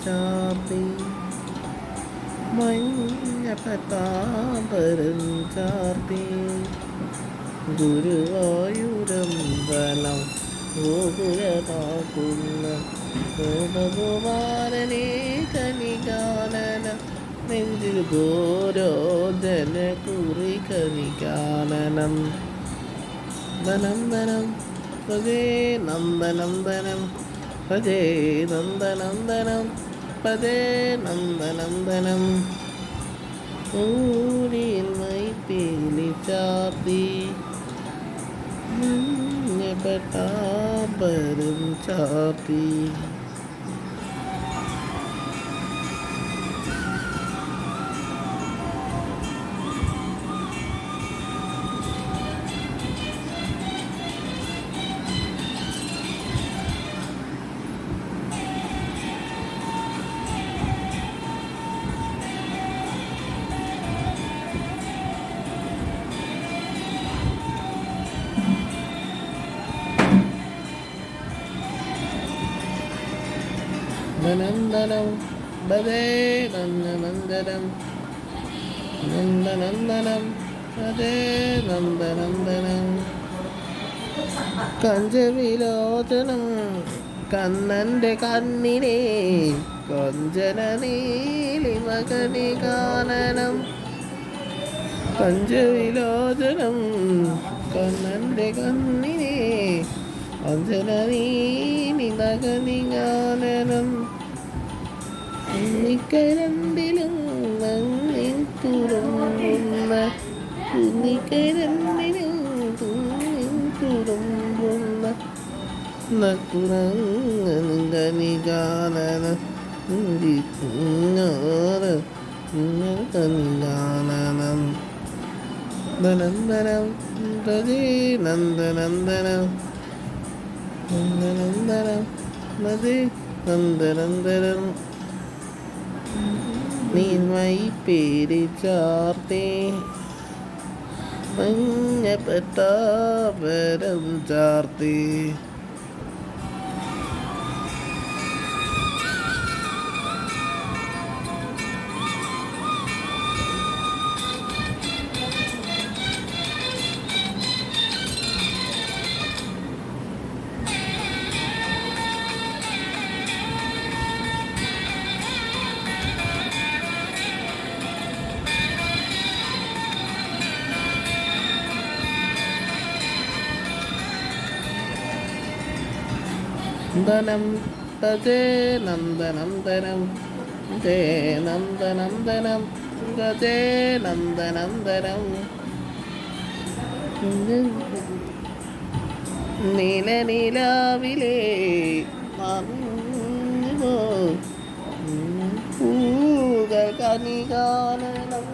ചാർത്തി മഞ്ഞപ്പത്താപരം ചാർത്തി ഗുരുവായൂരമ്പലം ഗോപുരമാക്കുന്ന ഗോപകുമാരനെ കനികാനന നെഞ്ചിൽ ഗോരോധന കുറി കനികാനനം നന്ദനം പദേ നന്ദനന്ദനം പദേ നന്ദനന്ദനം പദേ നന്ദനന്ദനം ഊരിൽ മൈപ്പേലി ചാർത്തി മഞ്ഞപ്പട്ടാപരം ചാർത്തി നന്ദനം ബദേ നന്ദനന്ദനം നന്ദനന്ദനം ബദേ നന്ദനന്ദനം കഞ്ചവിലോചനം കണ്ണൻ്റെ കണ്ണിനെ കൊഞ്ചന നീലിമകനി കാനനം കഞ്ചവിലോചനം കണ്ണൻ്റെ കണ്ണിനെ കൊഞ്ചന നീലിമകനി കാനനം കുന്നിക്കരണ്ടിലും മങ്ങിൽ തുറമ്പുന്ന കുന്നിക്കരണ്ടിലും തുറമ്പുന്ന നക്കുറങ്ങനികാനന കുഞ്ഞാറ് കനികാനനം നന്ദനം തജേ നന്ദനന്ദനം നന്ദനന്ദനം നദി നന്ദനന്ദനം നീന്മൈ പേര് ചാർത്തേ മഞ്ഞപ്പട്ടാപരം ചാർത്തേ നന്ദനം തജേ നന്ദനന്ദനം ജേ നന്ദനന്ദനം ഗജേ നന്ദനന്ദനം നീലനിലാവിലെ പൂകൾ കനികാനനം